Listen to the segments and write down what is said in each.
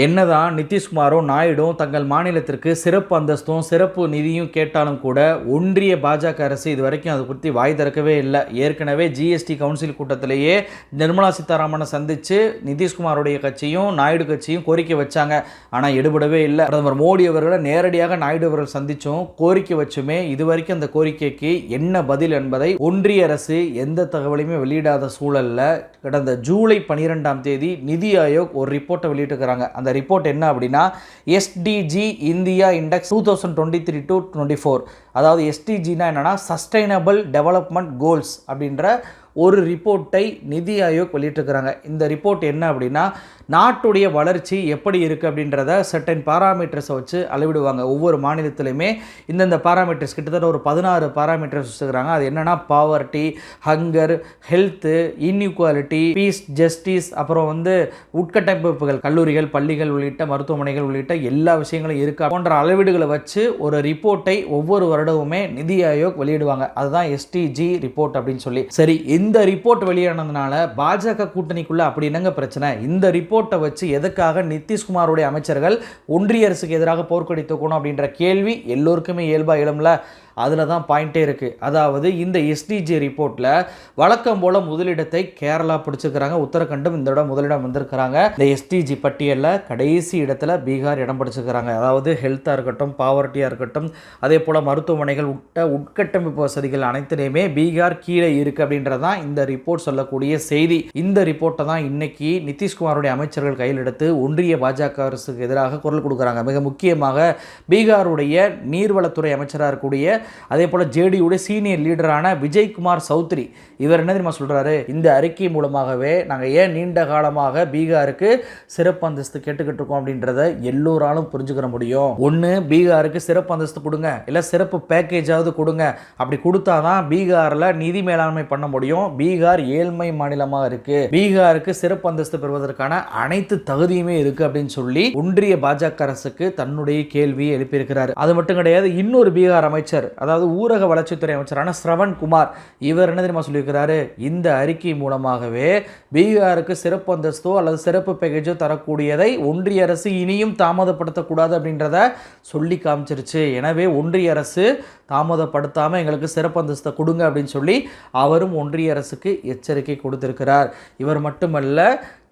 என்னதான் நிதிஷ்குமாரும் நாயுடும் தங்கள் மாநிலத்திற்கு சிறப்பு அந்தஸ்தும் சிறப்பு நிதியும் கேட்டாலும் கூட ஒன்றிய பாஜக அரசு இது வரைக்கும் அதை பற்றி வாய் திறக்கவே இல்லை. ஏற்கனவே ஜிஎஸ்டி கவுன்சில் கூட்டத்திலேயே நிர்மலா சீதாராமனை சந்தித்து நிதிஷ்குமாருடைய கட்சியும் நாயுடு கட்சியும் கோரிக்கை வச்சாங்க. ஆனால் எடுபடவே இல்லை. பிரதமர் மோடி அவர்களை நேரடியாக நாயுடு அவர்கள் சந்திச்சும் கோரிக்கை வச்சுமே இது வரைக்கும் அந்த கோரிக்கைக்கு என்ன பதில் என்பதை ஒன்றிய அரசு எந்த தகவலையுமே வெளியிடாத சூழலில் கடந்த ஜூலை 12ஆம் தேதி நிதி ஆயோக் ஒரு ரிப்போர்ட்டை வெளியிட்டிருக்கிறாங்க. அந்த ரிப்போர்ட் என்ன அப்படின்னா எஸ்டிஜி இந்தியா இண்டெக்ஸ் 2023-24. அதாவது எஸ்டிஜினா என்னன்னா சஸ்டைனபிள் டெவலப்மெண்ட் கோல்ஸ் அப்படின்ற ஒரு ரிப்போர்ட்டை நிதி ஆயோக் வெளியிட்டிருக்கிறாங்க. இந்த ரிப்போர்ட் என்ன அப்படின்னா நாட்டுடைய வளர்ச்சி எப்படி இருக்குது அப்படின்றத சர்டன் பாராமீட்டர்ஸை வச்சு அளவிடுவாங்க. ஒவ்வொரு மாநிலத்திலையுமே இந்தந்த பாராமீட்டர்ஸ் கிட்டத்தட்ட ஒரு 16 பாராமீட்டர்ஸ் வச்சுக்கிறாங்க. அது என்னென்னா poverty, hunger, health, inequality, peace, justice, அப்புறம் உட்கட்டமைப்புகள், கல்லூரிகள், பள்ளிகள் உள்ளிட்ட மருத்துவமனைகள் உள்ளிட்ட எல்லா விஷயங்களும் இருக்கா போன்ற அளவீடுகளை வச்சு ஒரு ரிப்போர்ட்டை ஒவ்வொரு வருடமுமே நிதி ஆயோக் வெளியிடுவாங்க. அதுதான் எஸ்டிஜி ரிப்போர்ட் அப்படின்னு சொல்லி. சரி, இந்த ரிப்போர்ட் வெளியானதுனால பாஜக கூட்டணிக்குள்ள அப்படி என்னங்க பிரச்சனை? இந்த ரிப்போர்ட்டை வச்சு எதுக்காக நிதிஷ்குமாருடைய அமைச்சர்கள் ஒன்றிய அரசுக்கு எதிராக போர்க்கொடி தூக்கணும் அப்படின்ற கேள்வி எல்லோருக்குமே இயல்பா எழும்ல. அதில் தான் பாயிண்டே இருக்குது. அதாவது இந்த எஸ்டிஜி ரிப்போர்ட்டில் வழக்கம் போல் முதலிடத்தை கேரளா பிடிச்சிருக்கிறாங்க. உத்தரகண்டும் இந்த இடம் முதலிடம் வந்திருக்கிறாங்க. இந்த எஸ்டிஜி பட்டியலில் கடைசி இடத்துல பீகார் இடம் பிடிச்சிருக்கிறாங்க. அதாவது ஹெல்த்தாக இருக்கட்டும், பாவர்ட்டியாக இருக்கட்டும், அதே போல் மருத்துவமனைகள் உட்கட்டமைப்பு வசதிகள் அனைத்துலேயுமே பீகார் கீழே இருக்குது அப்படின்றதான் இந்த ரிப்போர்ட் சொல்லக்கூடிய செய்தி. இந்த ரிப்போர்ட்டை தான் இன்னைக்கு நிதிஷ்குமாருடைய அமைச்சர்கள் கையில் எடுத்து ஒன்றிய பாஜக அரசுக்கு எதிராக குரல் கொடுக்குறாங்க. மிக முக்கியமாக பீகாருடைய நீர்வளத்துறை அமைச்சராக இருக்கக்கூடிய அதே போல ஜேடியுடைய சீனியர் லீடரான விஜய்குமார் சௌத்ரி இவர் என்ன தெரியுமா சொல்றாரு? இந்த அறிக்கை மூலமாகவே நாங்கள் ஏன் நீண்ட காலமாக பீகாருக்கு சிறப்பு அந்தஸ்து கேட்டுக்கிட்டு இருக்கோம் அப்படின்றத எல்லோராலும் புரிஞ்சுக்கிற முடியும். ஒன்று, பீகாருக்கு சிறப்பு அந்தஸ்து கொடுங்க, இல்லை சிறப்பு பேக்கேஜாவது கொடுங்க. அப்படி கொடுத்தாதான் பீகாரில் நிதி மேலாண்மை பண்ண முடியும். பீகார் ஏழ்மை மாநிலமாக இருக்கு, பீகாருக்கு சிறப்பு அந்தஸ்து பெறுவதற்கான அனைத்து தகுதியுமே இருக்கு அப்படின்னு சொல்லி ஒன்றிய பாஜக அரசுக்கு தன்னுடைய கேள்வியை எழுப்பியிருக்கிறார். அது மட்டும் கிடையாது, இன்னொரு பீகார் அமைச்சர், அதாவது ஊரக வளர்ச்சித்துறை அமைச்சரான ஸ்ரவன் குமார், இவர் என்ன தெரியுமா சொல்லியிருக்கிறாரு? இந்த அறிக்கை மூலமாகவே பீகாருக்கு சிறப்பு அந்தஸ்தோ அல்லது சிறப்பு பேக்கேஜோ தரக்கூடியதை ஒன்றிய அரசு இனியும் தாமதப்படுத்தக்கூடாது அப்படின்றத சொல்லி காமிச்சிருச்சு. எனவே ஒன்றிய அரசு தாமதப்படுத்தாமல் எங்களுக்கு சிறப்பு அந்தஸ்தை கொடுங்க அப்படின்னு சொல்லி அவரும் ஒன்றிய அரசுக்கு எச்சரிக்கை கொடுத்திருக்கிறார். இவர் மட்டுமல்ல,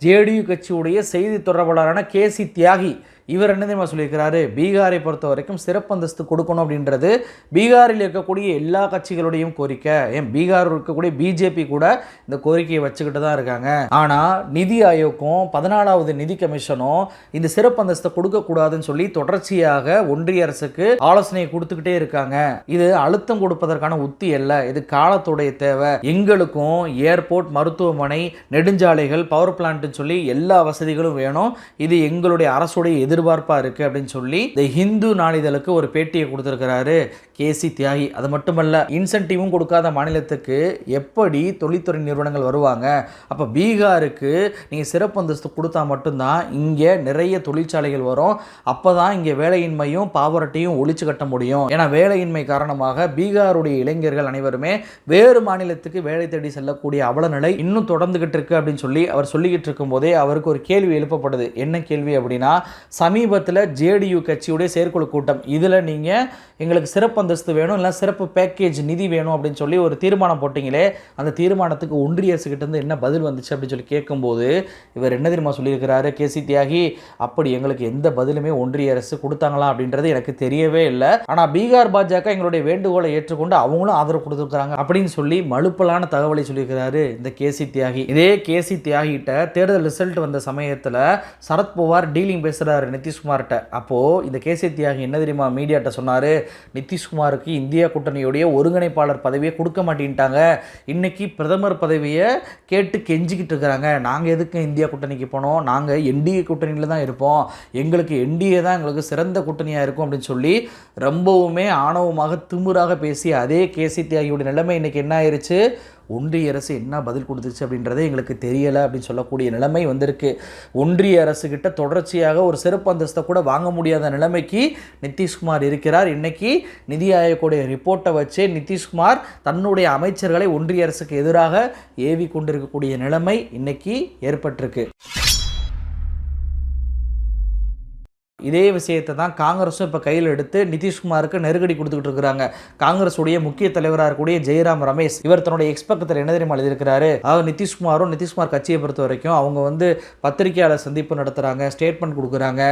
ஜேடியு கட்சியுடைய செய்தி தொடர்பாளரான கேசி தியாகி இவர் என்ன தெரியுமா சொல்லியிருக்கிறாரு? பீகாரை பொறுத்த வரைக்கும் சிறப்பு அந்தஸ்து கொடுக்கணும் அப்படின்றது பீகாரில் இருக்கக்கூடிய எல்லா கட்சிகளுடையும் கோரிக்கை. ஏன் பீகார் இருக்கக்கூடிய பிஜேபி கூட இந்த கோரிக்கையை வச்சுக்கிட்டு தான் இருக்காங்க. ஆனால் நிதி ஆயோக்கும் 14வது நிதி கமிஷனும் இந்த சிறப்பு அந்தஸ்தை கொடுக்கக்கூடாதுன்னு சொல்லி தொடர்ச்சியாக ஒன்றிய அரசுக்கு ஆலோசனை கொடுத்துக்கிட்டே இருக்காங்க. இது அழுத்தம் கொடுப்பதற்கான உத்தி அல்ல, இது காலத்துடைய தேவை. எங்களுக்கும் ஏர்போர்ட், மருத்துவமனை, நெடுஞ்சாலைகள், பவர் பிளான்ட் சொல்லி எல்லா வசதிகளும் வேணும். இது எங்களுடைய அரசுடைய எதிர்பார்ப்பா இருக்கு அப்படின்னு சொல்லி இந்த ஹிந்து நாளிதழுக்கு ஒரு பேட்டியை கொடுத்திருக்கிறாரு கேசி தியாகி. அது மட்டுமல்ல, இன்சென்டிவும் கொடுக்காத மாநிலத்துக்கு எப்படி தொழில்துறை நிறுவனங்கள் வருவாங்க? அப்ப பீகாருக்கு நீங்க சிறப்பு அந்தஸ்து கொடுத்தா மட்டும்தான் இங்க நிறைய தொழிற்சாலைகள் வரும். அப்பதான் இங்க வேலையின்மையும் பாவரட்டையும் ஒழிச்சு கட்ட முடியும். ஏன்னா வேலையின்மை காரணமாக பீகாருடைய இளைஞர்கள் அனைவருமே வேறு மாநிலத்துக்கு வேலை தேடி செல்லக்கூடிய அவல நிலை இன்னும் தொடர்ந்துகிட்டு இருக்கு அப்படின்னு சொல்லி அவர் சொல்லிக்கிட்டு இருக்கும் போதே அவருக்கு ஒரு கேள்வி எழுப்பப்படுது. என்ன கேள்வி அப்படின்னா, சமீபத்தில் ஜேடியு கட்சியுடைய செயற்குழு கூட்டம், இதில் நீங்கள் எங்களுக்கு சிறப்பு அந்தஸ்து வேணும், இல்லை சிறப்பு பேக்கேஜ் நிதி வேணும் அப்படின்னு சொல்லி ஒரு தீர்மானம் போட்டிங்களே, அந்த தீர்மானத்துக்கு ஒன்றிய அரசுகிட்டேருந்து என்ன பதில் வந்துச்சு அப்படின்னு சொல்லி கேட்கும்போது இவர் என்ன தெரியுமா சொல்லியிருக்கிறாரு கேசி தியாகி? அப்படி எங்களுக்கு எந்த பதிலுமே ஒன்றிய அரசு கொடுத்தாங்களா அப்படின்றது எனக்கு தெரியவே இல்லை. ஆனால் பீகார் பாஜக எங்களுடைய வேண்டுகோளை ஏற்றுக்கொண்டு அவங்களும் ஆதரவு கொடுத்துருக்காங்க அப்படின்னு சொல்லி மலுப்பலான தகவலை சொல்லியிருக்கிறாரு இந்த கேசி தியாகி. இதே கேசி தியாகிட்ட தேர்தல் ரிசல்ட் வந்த சமயத்தில் சரத்பவார் டீலிங் பேசுகிறார் நிதிஷ்குமார்கிட்ட. அப்போ இந்த கேசி தியாகி என்ன தெரியுமா மீடியாட்ட சொன்னாரு? நிதிஷ்குமாருக்கு இந்தியா கூட்டணியுடைய ஒருங்கிணைப்பாளர் பதவியை கொடுக்க மாட்டேன்ட்டாங்க, இன்னைக்கு பிரதமர் பதவியை கேட்டு கெஞ்சிக்கிட்டு இருக்கிறாங்க. நாங்கள் எதுக்கு இந்தியா கூட்டணிக்கு போனோம்? நாங்கள் என்டிஏ கூட்டணியில் தான் இருப்போம், எங்களுக்கு என்டிஏ தான் எங்களுக்கு சிறந்த கூட்டணியாக இருக்கும் அப்படின்னு சொல்லி ரொம்பவுமே ஆணவமாக திமிராக பேசி அதே கேசி தியாகியோட நிலைமை இன்னைக்கு என்ன ஆயிடுச்சு? ஒன்றிய அரசு என்ன பதில் கொடுத்துச்சு அப்படின்றதே எங்களுக்கு தெரியலை அப்படின்னு சொல்லக்கூடிய நிலைமை வந்திருக்கு. ஒன்றிய அரசு கிட்ட தொடர்ச்சியாக ஒரு சிறப்பு அந்தஸ்தை கூட வாங்க முடியாத நிலைமைக்கு நிதிஷ்குமார் இருக்கிறார். இன்னைக்கு நிதி ஆயோக்குடைய ரிப்போர்ட்டை வச்சு நிதிஷ்குமார் தன்னுடைய அமைச்சர்களை ஒன்றிய அரசுக்கு எதிராக ஏவி கொண்டிருக்கக்கூடிய நிலைமை இன்னைக்கு ஏற்பட்டிருக்கு. இதே விஷயத்தை தான் காங்கிரஸும் இப்போ கையில் எடுத்து நிதிஷ்குமாருக்கு நெருக்கடி கொடுத்துக்கிட்டு இருக்கிறாங்க. காங்கிரஸுடைய முக்கிய தலைவராக இருக்கக்கூடிய ஜெயராம் ரமேஷ் இவர் தன்னுடைய எக்ஸ் பக்கத்தில் என்ன தெரியுமா எழுதியிருக்கிறாரு, அதாவது நிதிஷ்குமார் கட்சியை பொறுத்த வரைக்கும் அவங்க வந்து பத்திரிகையாளர் சந்திப்பு நடத்துகிறாங்க, ஸ்டேட்மெண்ட் கொடுக்குறாங்க,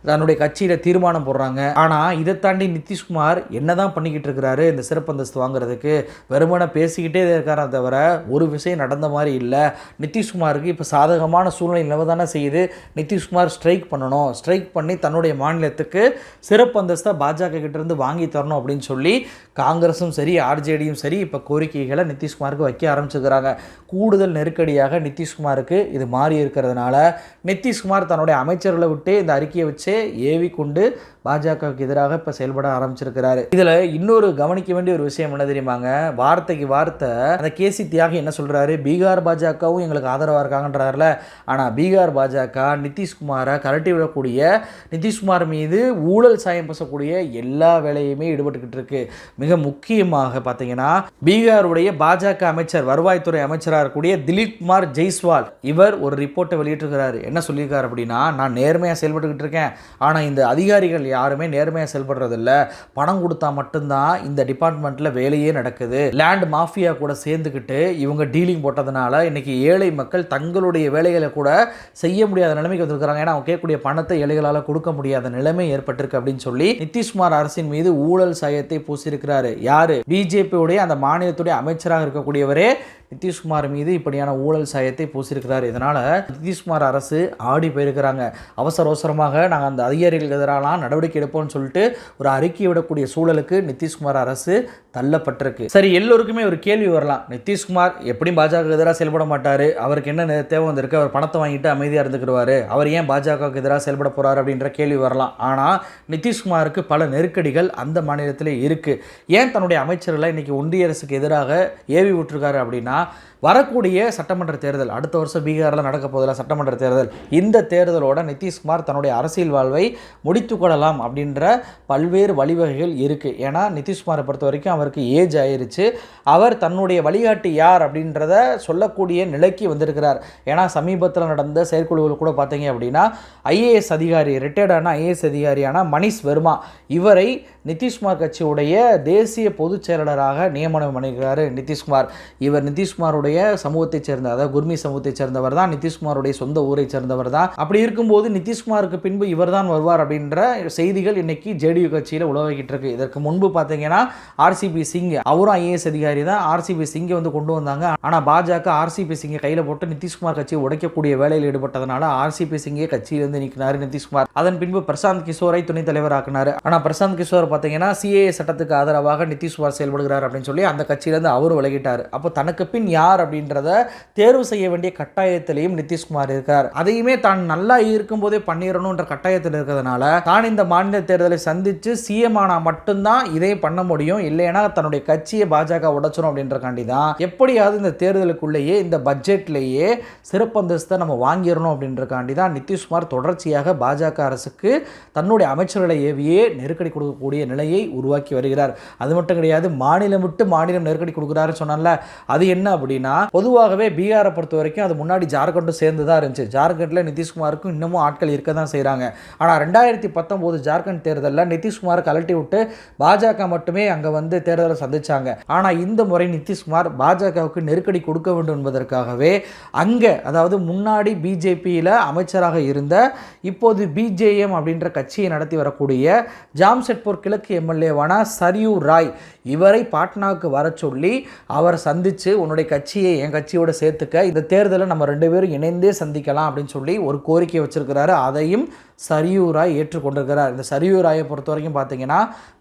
தன்னுடைய கட்சியில் தீர்மானம் போடுறாங்க. ஆனால் இதை தாண்டி நிதிஷ்குமார் என்னதான் பண்ணிக்கிட்டு இருக்கிறாரு, இந்த சிறப்பு அந்தஸ்து வாங்குறதுக்கு வெறுமனை பேசிக்கிட்டே இருக்காரா தவிர ஒரு விஷயம் நடந்த மாதிரி இல்லை. நிதிஷ்குமாருக்கு இப்போ சாதகமான சூழ்நிலை நிலவதானே செய்யுது. நிதிஷ்குமார் ஸ்ட்ரைக் பண்ணணும், ஸ்ட்ரைக் பண்ணி தன்னுடைய மாநிலத்துக்கு சிறப்பு அந்தஸ்தை பாஜக கிட்டேருந்து வாங்கி தரணும் அப்படின்னு சொல்லி காங்கிரஸும் சரி ஆர்ஜேடியும் சரி இப்போ கோரிக்கைகளை நிதிஷ்குமாருக்கு வைக்க ஆரம்பிச்சுக்கிறாங்க. கூடுதல் நெருக்கடியாக நிதிஷ்குமாருக்கு இது மாறி இருக்கிறதுனால நிதிஷ்குமார் தன்னுடைய அமைச்சர்களை விட்டு இந்த அறிக்கையை வச்சு ஏவி கொண்டு பாஜகவுக்கு எதிராக இப்போ செயல்பட ஆரம்பிச்சிருக்கிறாரு. இதில் இன்னொரு கவனிக்க வேண்டிய ஒரு விஷயம் என்ன தெரியுமாங்க, வார்த்தைக்கு வார்த்தை அந்த கேசி தியாகி என்ன சொல்கிறாரு, பீகார் பாஜகவும் எங்களுக்கு ஆதரவாக இருக்காங்கன்றாருல. ஆனால் பீகார் பாஜக நிதிஷ்குமாரை கரட்டி விடக்கூடிய, நிதிஷ்குமார் மீது ஊழல் சாயம் பேசக்கூடிய எல்லா வேலையுமே ஈடுபட்டுக்கிட்டு இருக்கு. மிக முக்கியமாக பார்த்தீங்கன்னா பீகாருடைய பாஜக அமைச்சர், வருவாய்த்துறை அமைச்சராக இருக்கக்கூடிய திலீப் குமார் ஜெய்ஸ்வால் இவர் ஒரு ரிப்போர்ட்டை வெளியிட்டிருக்கிறார். என்ன சொல்லியிருக்காரு அப்படின்னா, நான் நேர்மையாக செயல்பட்டுக்கிட்டு இருக்கேன், ஆனால் இந்த அதிகாரிகள் யாருமே நேர்மையாக செயல்படுறதில்ல, பணம் கொடுத்தா மட்டும்தான் இந்த டிபார்ட்மெண்ட்டில் வேலையே நடக்குது, லேண்ட் மாஃபியா கூட சேர்ந்துக்கிட்டு இவங்க டீலிங் போட்டதுனால இன்னைக்கு ஏழை மக்கள் தங்களுடைய வேலைகளை கூட செய்ய முடியாத நிலைமைக்கு வந்திருக்கிறாங்க. ஏன்னா அவங்க கேட்கக்கூடிய பணத்தை ஏழைகளால் கொடுக்க முடியாத நிலைமை ஏற்பட்டிருக்கு அப்படின்னு சொல்லி நிதிஷ்குமார் அரசின் மீது ஊழல் சாயத்தை பூசியிருக்கிறாரு. யாரு, பிஜேபியுடைய அந்த மாநிலத்துடைய அமைச்சராக இருக்கக்கூடியவரே நிதிஷ்குமார் மீது இப்படியான ஊழல் சாயத்தை பூசியிருக்கிறார். இதனால் நிதிஷ்குமார் அரசு ஆடி போயிருக்கிறாங்க. அவசரமாக நாங்கள் அந்த அதிகாரிகளுக்கு எதிராலாம் நடவடிக்கை எடுப்போம்னு சொல்லிட்டு ஒரு அறிக்கை விடக்கூடிய சூழலுக்கு நிதிஷ்குமார் அரசு தள்ளப்பட்டிருக்கு. சரி, எல்லோருக்குமே ஒரு கேள்வி வரலாம், நிதிஷ்குமார் எப்படியும் பாஜக எதிராக செயல்பட மாட்டார், அவருக்கு என்ன தேவை வந்திருக்கு, அவர் பணத்தை வாங்கிட்டு அமைதியாக இருந்துக்கிடுவார், அவர் ஏன் பாஜகவுக்கு எதிராக செயல்பட போகிறார் அப்படின்ற கேள்வி வரலாம். ஆனால் நிதிஷ்குமாருக்கு பல நெருக்கடிகள் அந்த மாநிலத்தில் இருக்குது. ஏன் தன்னுடைய அமைச்சர்களை இன்றைக்கி ஒன்றிய அரசுக்கு எதிராக ஏவி விட்டுருக்காரு அப்படின்னா, வரக்கூடிய சட்டமன்ற தேர்தல், அடுத்த வருஷம் பீகாரில் நடக்க போதில்ல சட்டமன்ற தேர்தல், இந்த தேர்தலோட நிதிஷ்குமார் தன்னுடைய அரசியல் வாழ்வை முடித்து கொள்ளலாம் அப்படின்ற பல்வேறு வழிவகைகள் இருக்குது. ஏன்னா நிதிஷ்குமாரை பொறுத்த வரைக்கும் அவருக்கு ஏஜ் ஆயிருச்சு, அவர் தன்னுடைய வழிகாட்டி யார் அப்படின்றத சொல்லக்கூடிய நிலைக்கு வந்திருக்கிறார். ஏன்னா சமீபத்தில் நடந்த செயற்குழுவில் கூட பார்த்தீங்க அப்படின்னா ஐஏஎஸ் அதிகாரி, ரிட்டையர்டான ஐஏஎஸ் அதிகாரியான மணிஷ் வர்மா, இவரை நிதிஷ்குமார் கட்சியுடைய தேசிய பொதுச் செயலாளராக நியமனம் பண்ணியிருக்கிறார் நிதிஷ்குமார். இவர் நிதிஷ்குமாருடைய சமூகத்தைச் சேர்ந்த, அதாவது குர்மி சமூகத்தைச் சேர்ந்தவர் தான், நிதிஷ்குமாருடைய சொந்த ஊரை சேர்ந்தவர் தான். அப்படி இருக்கும்போது நிதிஷ்குமாருக்கு பின்பு இவர் தான் வருவார் அப்படின்ற செய்திகள் இன்னைக்கு ஜேடியு கட்சியில் உலகிட்டு இருக்கு. இதற்கு முன்பு பார்த்தீங்கன்னா ஆர்சிபி சிங், அவரும் ஐஏஎஸ் அதிகாரி தான், ஆர்சிபி சிங்கை வந்து கொண்டு வந்தாங்க. ஆனால் பாஜக ஆர்சிபி சிங்கை கையில் போட்டு நிதிஷ்குமார் கட்சியை உடைக்கக்கூடிய வேலையில் ஈடுபட்டதனால ஆர்சிபி சிங்கை கட்சியிலிருந்து நீக்கினார் நிதிஷ்குமார். அதன் பின்பு பிரசாந்த் கிஷோரை துணைத் தலைவராக்கினார். ஆனால் பிரசாந்த் கிஷோர் பார்த்தீங்கன்னா சிஏஏ சட்டத்துக்கு ஆதரவாக நிதிஷ்குமார் செயல்படுகிறார் அப்படின்னு சொல்லி அந்த கட்சியிலிருந்து அவர் விலகிட்டார். அப்போ தனக்கு பின் யார் அப்படின்றத தேர்வு செய்ய வேண்டிய கட்டாயத்திலையும் நிதிஷ்குமார் இருக்கார். அதையுமே தான் நல்லா இருக்கும் போதே பண்ணிடணும்ன்ற கட்டாயத்தில் இருக்கிறதுனால தான் இந்த மாநில தேர்தலை சந்தித்து சிஎம் ஆனா மட்டும்தான் இதை பண்ண முடியும், இல்லைன்னா தன்னுடைய கட்சியை பாஜக உடைச்சிடும் அப்படின்றக்காண்டி தான் எப்படியாவது இந்த தேர்தலுக்குள்ளேயே இந்த பட்ஜெட்லேயே சிறப்பு அந்தஸ்தை நம்ம வாங்கிடணும் அப்படின்றக்காண்டி தான் நிதிஷ்குமார் தொடர்ச்சியாக பாஜக அரசுக்கு தன்னுடைய அமைச்சர்களை ஏவியே நெருக்கடி கொடுக்கக்கூடிய நிலையை உருவாக்கி வருகிறார். அது மட்டும் கிடையாது, மாநிலம் விட்டு மாநிலம் நெருக்கடி கொடுக்குறாரு சொன்னால, அது என்ன அப்படின்னா, பொதுவாகவே பீகாரை பொறுத்த வரைக்கும் அது முன்னாடி ஜார்க்கண்டும் சேர்ந்து தான் இருந்துச்சு. ஜார்க்கண்டில் நிதிஷ்குமாருக்கும் இன்னமும் ஆட்கள் இருக்க தான் செய்கிறாங்க. ஆனால் 2019 ஜார்க்கண்ட் தேர்தலில் நிதிஷ்குமாரை கலட்டி விட்டு பாஜக மட்டுமே அங்கே வந்து தேர்தலை சந்திச்சாங்க. ஆனால் இந்த முறை நிதிஷ்குமார் பாஜகவுக்கு நெருக்கடி கொடுக்க வேண்டும் என்பதற்காகவே அங்கே, அதாவது முன்னாடி பிஜேபியில் அமைச்சராக இருந்த, இப்போது பிஜேஎம் அப்படின்ற கட்சியை நடத்தி வரக்கூடிய ஜாம்ஷெட்பூர் கிழக்கு எம்எல்ஏவான சர்யூ ராய், இவரை பாட்னாவுக்கு வர சொல்லி அவர் சந்தித்து உன்னுடைய கட்சியை என் கட்சியோட சேர்த்துக்க, இந்த தேர்தலை நம்ம 2 பேரும் இணைந்தே சந்திக்கலாம் அப்படின்னு சொல்லி ஒரு கோரிக்கை வச்சிருக்கிறாரு. அதையும் சர்யூ ராய் ஏற்றுக்கொண்டிருக்கிறார். இந்த சர்யூ ராயை பொறுத்த வரைக்கும் பார்த்தீங்கன்னா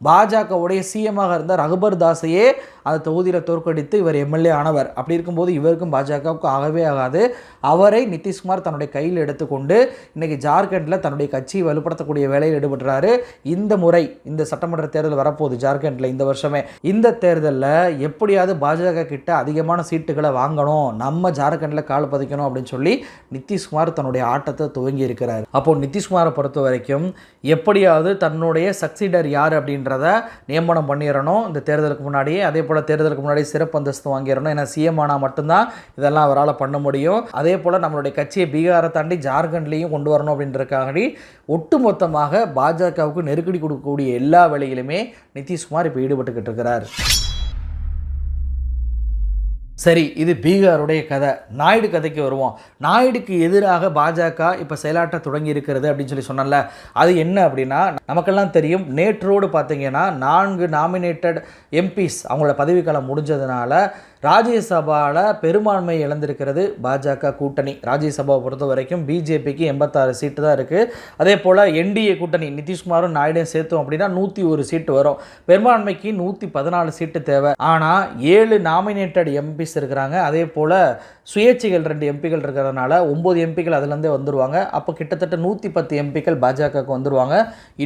பாஜகவுடைய சிஎம்மாக இருந்த ரகுபர் தாஸையே அந்த தொகுதியில் தோற்கடித்து இவர் எம்எல்ஏ ஆனவர். அப்படி இருக்கும்போது இவருக்கும் பாஜகவுக்கு ஆகவே ஆகாது. அவரை நிதிஷ்குமார் தன்னுடைய கையில் எடுத்துக்கொண்டு இன்னைக்கு ஜார்க்கண்டில் தன்னுடைய கட்சியை வலுப்படுத்தக்கூடிய வேலையில் ஈடுபடுறாரு. இந்த முறை இந்த சட்டமன்ற தேர்தல் வரப்போகுது ஜார்க்கண்டில் இந்த வருஷமே. இந்த தேர்தலில் எப்படியாவது பாஜக கிட்ட அதிகமான சீட்டுகளை வாங்கணும், நம்ம ஜார்க்கண்டில் கால் பதிக்கணும் அப்படின்னு சொல்லி நிதிஷ்குமார் தன்னுடைய ஆட்டத்தை துவங்கி இருக்கிறார். அப்போ நிதிஷ்குமாரை பொறுத்த வரைக்கும் எப்படியாவது தன்னுடைய சக்சீடர் யார் அப்படின்றத நியமனம் பண்ணிடணும் இந்த தேர்தலுக்கு முன்னாடியே. அதே போல போல் தேர்தலுக்கு முன்னாடி சிறப்பு அந்தஸ்து வாங்கிடணும். ஏன்னா சிஎம் ஆனால் மட்டும்தான் இதெல்லாம் அவரால் பண்ண முடியும். அதே போல் நம்மளுடைய கட்சியை பீகாரை தாண்டி ஜார்க்கண்ட்லேயும் கொண்டு வரணும் அப்படின்றதுக்காக ஒட்டுமொத்தமாக பாஜகவுக்கு நெருக்கடி கொடுக்கக்கூடிய எல்லா வேலையிலுமே நிதிஷ்குமார் இப்போ ஈடுபட்டுக்கிட்டு இருக்கிறார். சரி, இது பீகாருடைய கதை. நாயுடு கதைக்கு வருவோம். நாயுடுக்கு எதிராக பாஜக இப்போ செயலாற்ற தொடங்கி இருக்கிறது அப்படின்னு சொல்லி சொன்னல, அது என்ன அப்படின்னா, நமக்கெல்லாம் தெரியும், நேற்றோடு பார்த்தீங்கன்னா 4 நாமினேட்டட் எம்பிஸ் அவங்களோட பதவிக்காலம் முடிஞ்சதுனால ராஜ்யசபாவில் பெரும்பான்மை இழந்திருக்கிறது பாஜக கூட்டணி. ராஜ்யசபாவை பொறுத்த வரைக்கும் பிஜேபிக்கு 86 சீட்டு தான் இருக்குது. அதே போல் என்டிஏ கூட்டணி நிதிஷ்குமாரும் நாயுடையும் சேர்த்தோம் அப்படின்னா 101 சீட்டு வரும். பெரும்பான்மைக்கு 114 சீட்டு தேவை. ஆனால் 7 நாமினேட்டட் எம்பிஸ் இருக்கிறாங்க. அதே போல் சுயேட்சைகள் 2 எம்பிகள் இருக்கிறதுனால 9 எம்பிக்கள் அதுலேருந்தே வந்துடுவாங்க. அப்போ கிட்டத்தட்ட 110 எம்பிக்கள் பாஜகவுக்கு வந்துடுவாங்க.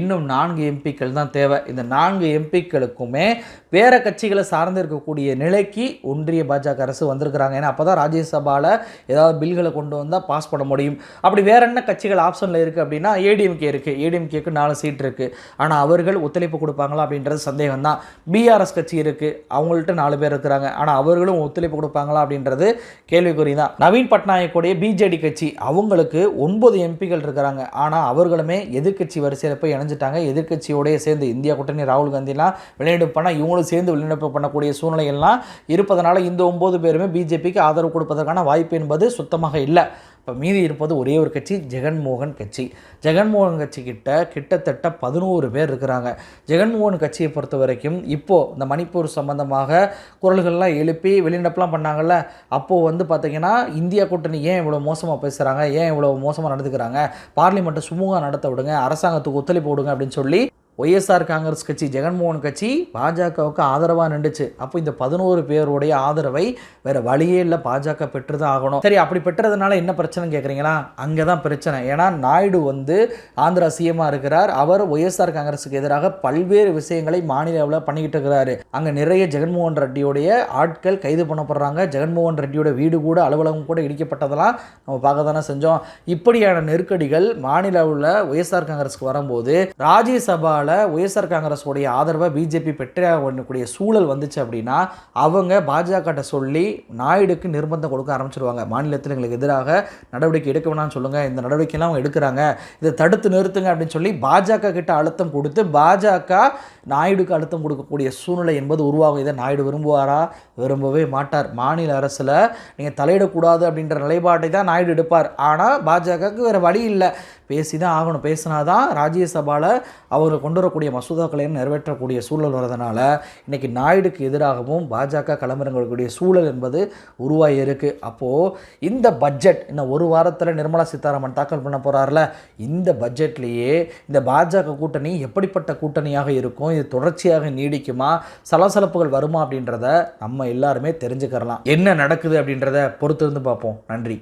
இன்னும் 4 எம்பிக்கள் தான் தேவை. இந்த 4 எம்பிக்களுக்குமே வேறு கட்சிகளை சார்ந்து இருக்கக்கூடிய நிலைக்கு ஒன்றிய பாஜக அரசு வந்திருக்கிறாங்க. ஏன்னா அப்போ தான் ராஜ்யசபாவில் ஏதாவது பில்களை கொண்டு வந்தால் பாஸ் பண்ண முடியும். அப்படி வேற என்ன கட்சிகள் ஆப்ஷனில் இருக்குது அப்படின்னா ஏடிஎம்கே இருக்குது. ஏடிஎம்கேக்கு 4 சீட் இருக்குது. ஆனால் அவர்கள் ஒத்துழைப்பு கொடுப்பாங்களா அப்படின்றது சந்தேகம் தான். பிஆர்எஸ் கட்சி இருக்குது, அவங்கள்ட்ட 4 பேர் இருக்கிறாங்க. ஆனால் அவர்களும் ஒத்துழைப்பு கொடுப்பாங்களா அப்படின்றது கேள்விக்குறி தான். நவீன் பட்நாயக்குடைய பிஜேடி கட்சி அவங்களுக்கு 9 எம்பிக்கள் இருக்கிறாங்க. ஆனால் அவர்களுமே எதிர்கட்சி வரிசையில் போய் இணைஞ்சிட்டாங்க. எதிர்கட்சியோடைய சேர்ந்து இந்தியா கூட்டணி ராகுல் காந்திலாம் வெளிநடப்பு பண்ணால் இவங்களும் சேர்ந்து வெளிநடப்பு பண்ணக்கூடிய சூழ்நிலைகள்லாம் இருப்பதனால இந்த 9 பேருமே பிஜேபிக்கு ஆதரவு கொடுப்பதற்கான வாய்ப்பு என்பது சுத்தமாக இல்லை. இப்போ மீதி இருப்பது ஒரே ஒரு கட்சி, ஜெகன்மோகன் கட்சி. ஜெகன்மோகன் கட்சி கிட்டத்தட்ட 11 பேர் இருக்கிறாங்க. ஜெகன்மோகன் கட்சியை பொறுத்த வரைக்கும் இப்போது இந்த மணிப்பூர் சம்பந்தமாக குரல்கள்லாம் எழுப்பி வெளிநடப்புலாம் பண்ணாங்கல்ல, அப்போது பார்த்திங்கன்னா இந்தியா கூட்டணி ஏன் இவ்வளோ மோசமாக பேசுகிறாங்க, ஏன் இவ்வளோ மோசமாக நடந்துக்கிறாங்க, பார்லிமெண்ட்டை சுமூகமாக நடத்த விடுங்க, அரசாங்கத்துக்கு ஒத்துழைப்பு விடுங்க அப்படின்னு சொல்லி ஒய்எஸ்ஆர் காங்கிரஸ் கட்சி ஜெகன்மோகன் கட்சி பாஜகவுக்கு ஆதரவாக நின்றுச்சு. அப்போ இந்த 11 பேருடைய ஆதரவை வேறு வழியே இல்லை, பாஜக பெற்று தான் ஆகணும். சரி, அப்படி பெற்றதுனால என்ன பிரச்சனைன்னு கேட்குறீங்களா? அங்கே தான் பிரச்சனை. ஏன்னா நாயுடு ஆந்திரா சிஎம்மாக இருக்கிறார். அவர் ஒய்எஸ்ஆர் காங்கிரஸுக்கு எதிராக பல்வேறு விஷயங்களை மாநில பண்ணிக்கிட்டு இருக்கிறாரு. அங்கே நிறைய ஜெகன்மோகன் ரெட்டியோடைய ஆட்கள் கைது பண்ணப்படுறாங்க. ஜெகன்மோகன் ரெட்டியோட வீடு கூட அலுவலகம் கூட இடிக்கப்பட்டதெல்லாம் நம்ம பார்க்க தானே செஞ்சோம். இப்படியான நெருக்கடிகள் மாநில ஒய்எஸ்ஆர் காங்கிரஸுக்கு வரும்போது ராஜ்யசபா ஒய்எஸ்ஆர் காங்கிரஸ் உடைய ஆதரவை பிஜேபி பெற்றக்கூடிய சூழல் வந்துச்சு அப்படின்னா அவங்க பாஜக சொல்லி நாயுடுக்கு நிர்பந்தம் கொடுக்க ஆரம்பிச்சிருவாங்க. மாநிலத்தில் எங்களுக்கு எதிராக நடவடிக்கை எடுக்க வேணாம்னு சொல்லுங்க, இந்த நடவடிக்கைலாம் அவங்க எடுக்கிறாங்க, இதை தடுத்து நிறுத்துங்க அப்படின்னு சொல்லி பாஜக கிட்ட அழுத்தம் கொடுத்து பாஜக நாயுடுக்கு அழுத்தம் கொடுக்கக்கூடிய சூழ்நிலை என்பது உருவாகும். இதை நாயுடு விரும்புவாரா? விரும்பவே மாட்டார். மாநில அரசில் நீங்கள் தலையிடக்கூடாது அப்படின்ற நிலைப்பாட்டை தான் நாயுடு எடுப்பார். ஆனால் பாஜகவுக்கு வேறு வழி இல்லை, பேசி தான் ஆகணும். பேசினாதான் ராஜ்யசபாவில் அவர் கொண்டு வரக்கூடிய மசோதாக்களையும் நிறைவேற்றக்கூடிய சூழல் வரதுனால இன்றைக்கி நாயுடுக்கு எதிராகவும் பாஜக களமிறங்கக்கூடிய சூழல் என்பது உருவாகி இருக்குது. அப்போது இந்த பட்ஜெட் இன்னும் ஒரு வாரத்தில் நிர்மலா சீதாராமன் தாக்கல் பண்ண போகிறார்ல, இந்த பட்ஜெட்லேயே இந்த பாஜக கூட்டணி எப்படிப்பட்ட கூட்டணியாக இருக்கும், இது தொடர்ச்சியாக நீடிக்குமா, சலசலப்புகள் வருமா அப்படின்றத நம்ம எல்லாருமே தெரிஞ்சுக்கலாம். என்ன நடக்குது அப்படின்றத பொறுத்திருந்து பார்ப்போம். நன்றி.